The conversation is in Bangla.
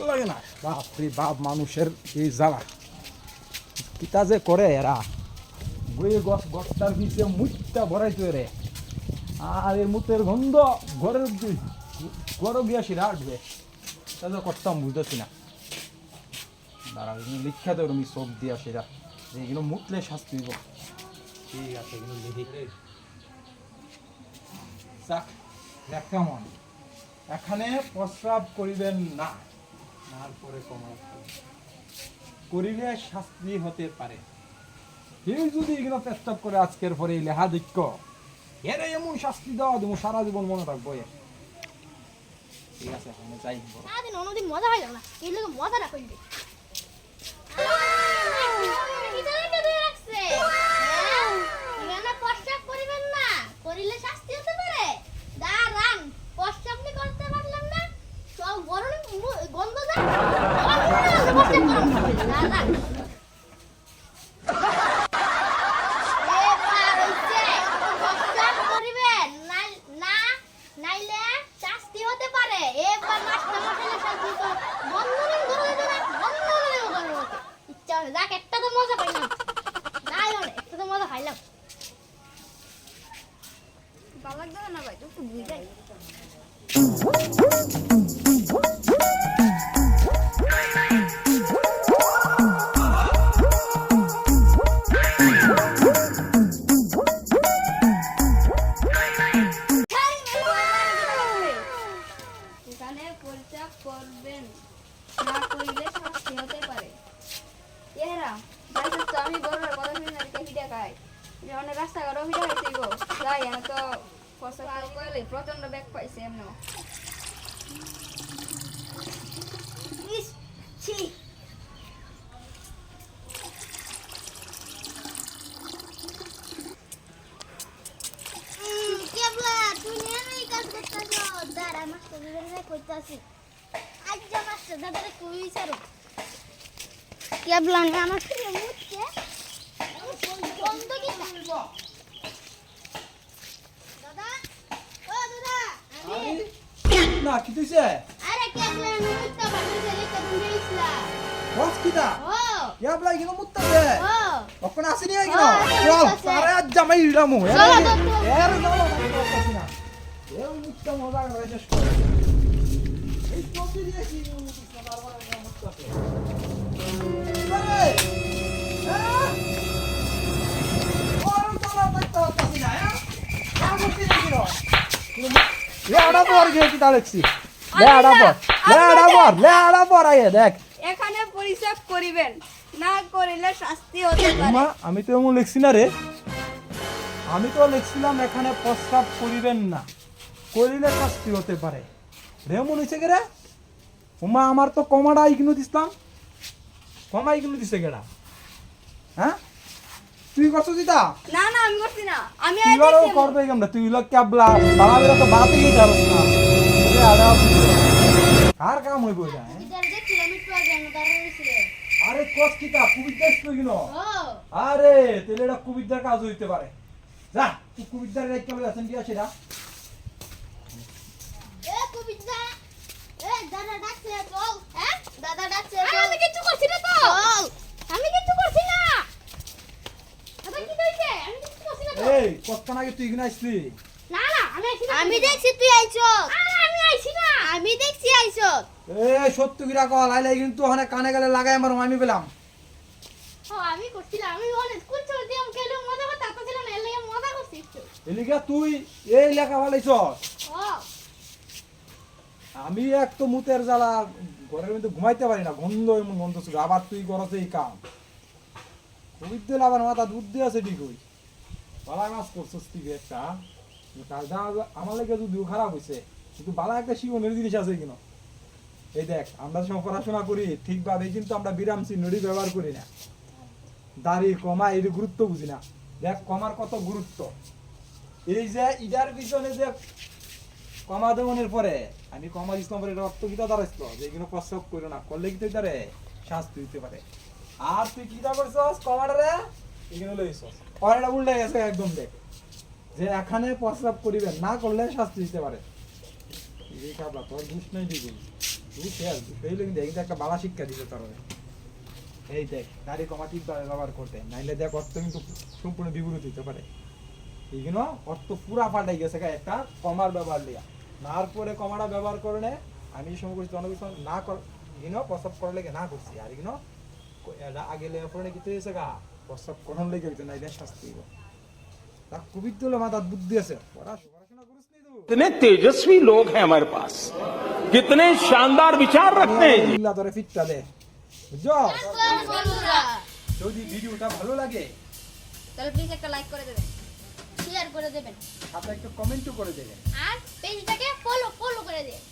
ভালো লাগে না। বাপরে বাপ, মানুষের এই জ্বালা কিতা যে করে এরা। বইয়ে গছটার পিছিয়ে মুখটা ভরাইতো রে, আর এর মুখের গন্ধ ঘরের ঘরে গিয়া সিরা আসবে। তা করতাম বুঝতেছি না। দাঁড়া, লিখা তো আমি চোখ দিয়া সেরা যে এগুলো মুতলে শাস্তি দিব। ঠিক আছে, এগুলো লিখি। কেমন এখানে প্রস্রাব করিবেন না, তারপরে করিলে শাস্তি হতে পারে। কেউ যদি এগুলো প্রস্তাব করে আজকের পরে লেহা দিক্ষ এর এমন শাস্তি দেওয়া দেবো সারা জীবন মনে রাখবো। ঠিক আছে, আমি যাই। সারাদিন অন্যদিন মজা হয় না, এই লোক মজা না করবে। প্রস্তাব করিবেন না, করিলে শাস্তি হতে পারে। দাঁড়ান, প্রস্তাব নি করতে পারলাম না, সব গরম গন্ধ যায়। দাঁড়ান, একটা তো মজা পাইলাম, একটা তো মজা খাইলাম। ভালো লাগবে না ভাই, একটু বুঝাই। এখানে পরিত্যাগ করবেন না, করিলে শাস্তি হতে পারে। এরা তো আমি বড় কথা শুনে না, ভিডিও খাই অনেক রাস্তাঘাটও ভিডিও খাইছি গো। যাই আমি তো করলে প্রচন্ড ব্যাগ পাইছি এমন। না কি তুইছে? আরে কেবলা আমি মুত্তা বানাইছে লেখা তুমি দিছলা। বস কিটা? কেবলা ইনো মুত্তা দে। ওখানে আসেনি ইনো। চল, সারা জামাই ইলামু। এর জামা করতেছি না। এ মুত্তা মজা করে শেষ করে। এই কপি দিয়ে কি মুত্তা বারবার মুত্তা করে। আরে! হ্যাঁ? ওর জামা করতেছি না, হ্যাঁ? আর মুত্তি দিছিলো। লেড়া পর গিয়ে কি তালেছি লেড়া পর আয়ে দেখ। এখানে পরিত্যাগ করিবেন না, করিলে শাস্তি হতে পারে। মা, আমি তো এমন লিখছি না রে, আমি তো লিখছিলাম এখানে প্রস্তাব করিবেন না, করিলে শাস্তি হতে পারে। রে মন হইছে কে রে? উমা, আমার তো কমাটা ইগনু দিছলাম, কমা ইগনু দিছে কেডা? হ্যাঁ, তুই করছিস এটা? না না, আমি করছি না, আমি তুই করবে কেমন? তুই লোক ক্যাবলা বালা বেরা তো বাতেই যারস না। ওরে আড়া কার কাম হইব এটা? আরে কস কিটা কুবিদ্যাস তো কিনো। আরে তেলে এটা কুবিদ্যার কাজ হইতে পারে। যা, তুই কুবিদ্যার রাইট কেমন আছেন কি আছে এটা? এ কুবিদ্যা, এ দাদা ডাকছে চল। হ্যাঁ, দাদা ডাকছে চল। আমি কিছু করছি না তো। চল, আমি কিছু করছি না। দাদা কি কইছে? আমি কিছু করছি না তো। এই কতক্ষণ আগে তুই কিনা আসলি? না না, আমি আইছি না। আমি দেখছি তুই আইছস। আরে আমি আইছি না, আমি দেখছি আইছস। এই সত্যি কিরা কল আইলাই কিন্তু ওখানে কানে গেলে লাগাই আমার আমি পেলাম। ও আমি করছিলাম, আমি অনেক কুল চল দিম কেন মজা করতে ছিল না, এর লাগি মজা করছিস তো। এলিগা তুই এই লেখা ফলাইছস। ও আমি এক তো মুতের জ্বালা ঘরের মধ্যে ঘুমাইতে পারি না, গন্ধ এমন গন্ধ ছিল। আবার তুই করছ এই কাম, কোভিড দিল আবার মাথা দুধ দিয়ে আছে ঠিক ওই বালা মাছ করছস তুই একটা। কাজটা আমার লেগে যদিও খারাপ হয়েছে, কিন্তু বালা একটা শিবনের জিনিস আছে কিনা। এই দেখ, আমরা যখন পড়াশোনা করি ঠিকভাবে কিন্তু আমরা বিরাম চিহ্নটি ব্যবহার করি না। দাড়ি কমা এর গুরুত্ব বুঝি না। দেখ কমার কত গুরুত্ব। এই যে ইডার পিছনে যে কমা দেওয়ানের পরে আমি কমা দিছিলাম পরে রক্ত কিতা দাঁড়াইছিল যে এগুলো প্রস্রাব করো না, করলে কি তুই তারে শাস্তি দিতে পারে। আর তুই কিতা করছস কমাটারে এগুলো লইছস, পরেটা উল্টে গেছে একদম। দেখ যে এখানে প্রস্রাব করিবেন না, করলে শাস্তি দিতে পারে। এই কাবলা তোর ঘুষ নাই দিবি। তুই ফেসবুক এইগুলো কিন্তু এই একটা বালা শিক্ষা দিতে তোর এই দেখ দাড়ি কমা ঠিকভাবে ব্যবহার করতে নাইলে দেখ অর্থ কিন্তু সম্পূর্ণ বিপরীত হতে পারে এইগুলো অর্থ পুরা পাল্টাই গেছে একটা কমার ব্যবহার লিয়া নার পরে কমাটা ব্যবহার করে নে আমি এই সময় করছি অনেক কিছু না কর ইনো প্রসব করার লেগে না করছি আর ইনো আগে লেগে পরে কি হয়েছে গা প্রসব করন লেগে হইতে না এটা শাস্তি দিব তা খুবই তো মাথার বুদ্ধি আছে পড়াশোনা করিস নি তুই कितने तेजस्वी लोग हैं हमारे पास कितने शानदार विचार रखते हैं जी আল্লাহ তোরে ফিটটা দে বুঝছো বন্ধুরা যদি ভিডিওটা ভালো লাগে তাহলে প্লিজ একটা লাইক করে দেবেন, শেয়ার করে দেবেন সাথে একটা কমেন্টও করে দেবেন আর পেজটাকে ফলো করে দেবেন।